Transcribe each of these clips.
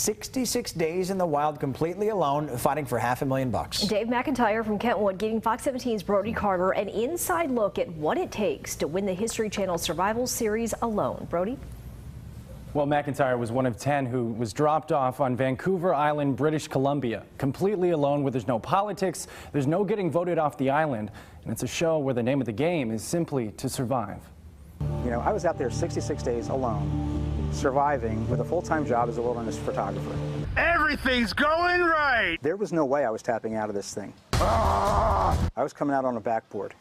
66 days in the wild completely alone, fighting for $500,000. Dave Mcintyre from Kentwood giving Fox 17's Brody Carter an inside look at what it takes to win the History Channel Survival Series alone. Brody? Well, Mcintyre was one of 10 who was dropped off on Vancouver Island, British Columbia, completely alone, where there's no politics, there's no getting voted off the island, and it's a show where the name of the game is simply to survive. You know, I was out there 66 days alone, surviving with a full-time job as a wilderness photographer. Everything's going right! There was no way I was tapping out of this thing. I was coming out on a backboard,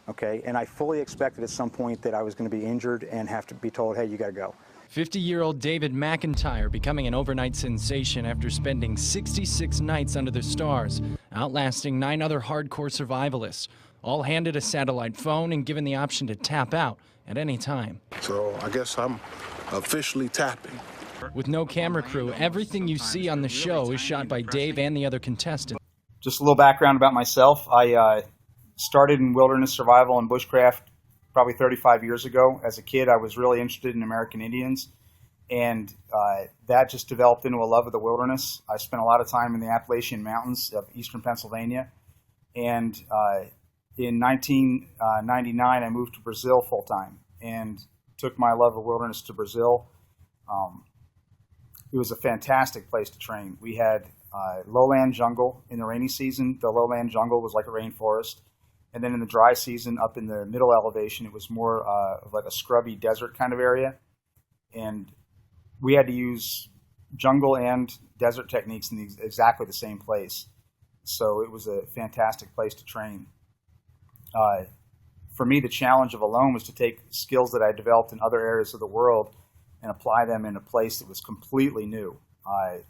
okay? And I fully expected at some point that I was going to be injured and have to be told, hey, you got to go. 50-year-old David Mcintyre becoming an overnight sensation after spending 66 nights under the stars, outlasting 9 other hardcore survivalists, all handed a satellite phone and given the option to tap out at any time. So I guess I'm officially tapping. With no camera crew, everything you see on the show is shot by Dave and the other contestants. Just a little background about myself. I started in wilderness survival and bushcraft probably 35 years ago. As a kid, I was really interested in American Indians, and that just developed into a love of the wilderness. I spent a lot of time in the Appalachian Mountains of eastern Pennsylvania, and in 1999, I moved to Brazil full-time and took my love of wilderness to Brazil. It was a fantastic place to train. We had lowland jungle in the rainy season. The lowland jungle was like a rainforest. And then in the dry season, up in the middle elevation, it was more of like a scrubby desert kind of area. And we had to use jungle and desert techniques in exactly the same place. So it was a fantastic place to train. For me, the challenge of alone was to take skills that I developed in other areas of the world and apply them in a place that was completely new. I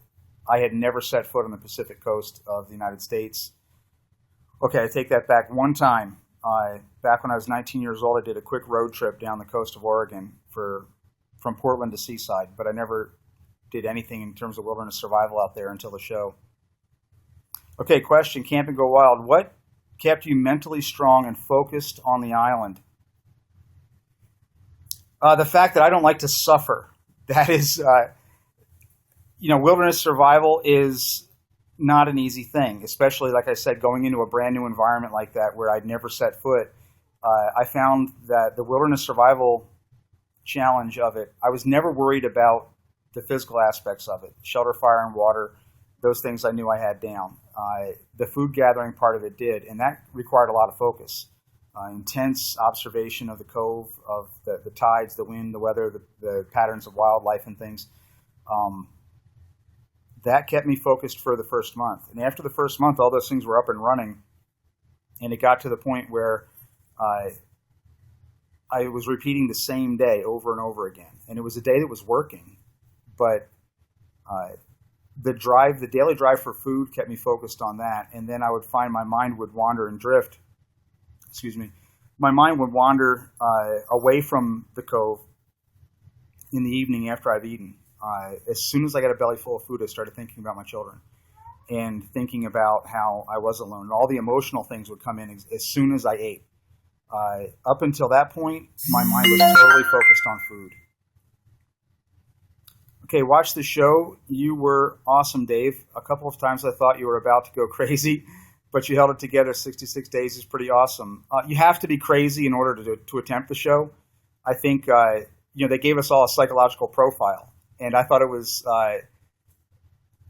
had never set foot on the Pacific coast of the United States. Okay, I take that back. One time, back when I was 19 years old, I did a quick road trip down the coast of Oregon from Portland to Seaside, but I never did anything in terms of wilderness survival out there until the show. Okay, question, Camp and Go Wild. What kept you mentally strong and focused on the island? The fact that I don't like to suffer. That is, wilderness survival is not an easy thing, especially, like I said, going into a brand new environment like that where I'd never set foot. I found that the wilderness survival challenge of it, I was never worried about the physical aspects of it. Shelter, fire, and water, those things I knew I had down. The food gathering part of it did, and that required a lot of focus. Intense observation of the cove, of the tides, the wind, the weather, the patterns of wildlife and things. That kept me focused for the first month. And after the first month, all those things were up and running, and it got to the point where I was repeating the same day over and over again. And it was a day that was working, but the daily drive for food kept me focused on that. And then I would find my mind would wander and drift. My mind would wander away from the cove in the evening after I've eaten. As soon as I got a belly full of food, I started thinking about my children and thinking about how I was alone. And all the emotional things would come in as soon as I ate. Up until that point, my mind was totally focused on food. Okay, watch the show. You were awesome, Dave. A couple of times I thought you were about to go crazy, but you held it together. 66 days is pretty awesome. You have to be crazy in order to attempt the show. I think they gave us all a psychological profile, and I thought it was.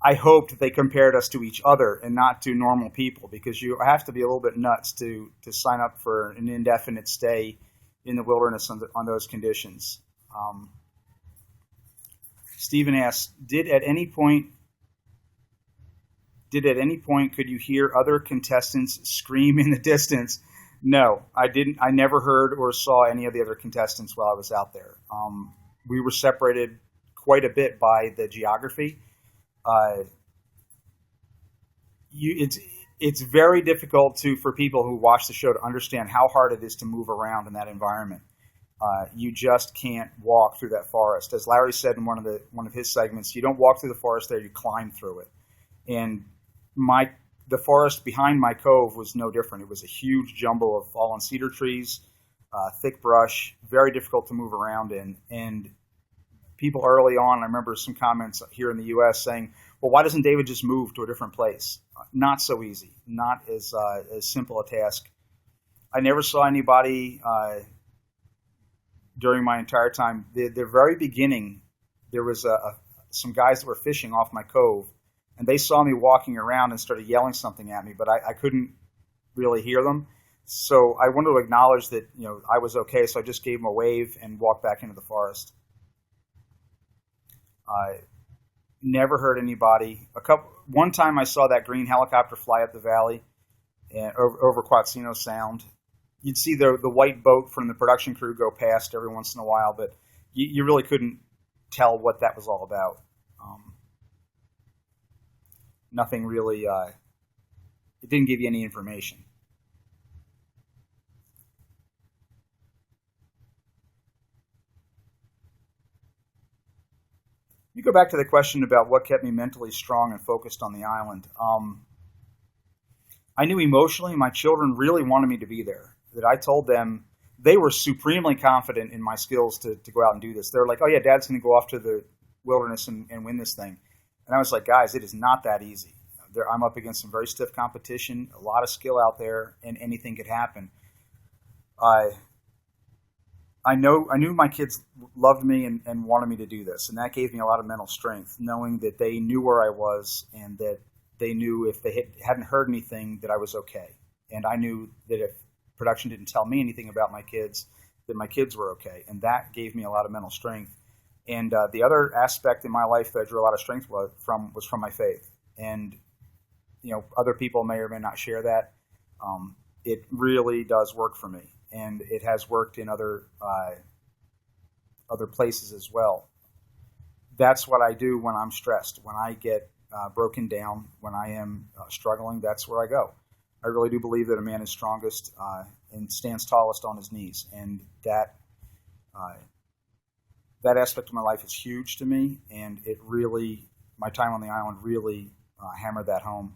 I hoped they compared us to each other and not to normal people, because you have to be a little bit nuts to sign up for an indefinite stay in the wilderness on those conditions. Stephen asks, did at any point could you hear other contestants scream in the distance? No, I didn't. I never heard or saw any of the other contestants while I was out there. We were separated quite a bit by the geography. It's very difficult for people who watch the show to understand how hard it is to move around in that environment. You just can't walk through that forest. As Larry said in one of his segments, you don't walk through the forest there, you climb through it. And the forest behind my cove was no different. It was a huge jumble of fallen cedar trees, thick brush, very difficult to move around in. And people early on, I remember some comments here in the U.S. saying, well, why doesn't David just move to a different place? Not so easy, not as simple a task. I never saw anybody during my entire time. The very beginning, there was some guys that were fishing off my cove, and they saw me walking around and started yelling something at me, but I couldn't really hear them. So I wanted to acknowledge that, you know, I was okay, so I just gave them a wave and walked back into the forest. I never heard anybody. One time I saw that green helicopter fly up the valley and over Quatsino Sound. You'd see the white boat from the production crew go past every once in a while, but you really couldn't tell what that was all about. Nothing really, it didn't give you any information. You go back to the question about what kept me mentally strong and focused on the island. I knew emotionally my children really wanted me to be there. That I told them, they were supremely confident in my skills to go out and do this. They're like, oh yeah, Dad's going to go off to the wilderness and win this thing. And I was like, guys, it is not that easy. I'm up against some very stiff competition, a lot of skill out there, and anything could happen. I knew my kids loved me and wanted me to do this, and that gave me a lot of mental strength, knowing that they knew where I was and that they knew if they hadn't heard anything that I was okay. And I knew that if production didn't tell me anything about my kids, that my kids were okay, and that gave me a lot of mental strength. And the other aspect in my life that I drew a lot of strength was from my faith. And you know, other people may or may not share that. It really does work for me, and it has worked in other places as well. That's what I do when I'm stressed, when I get broken down, when I am struggling. That's where I go. I really do believe that a man is strongest and stands tallest on his knees, and that aspect of my life is huge to me, and it really, my time on the island really hammered that home.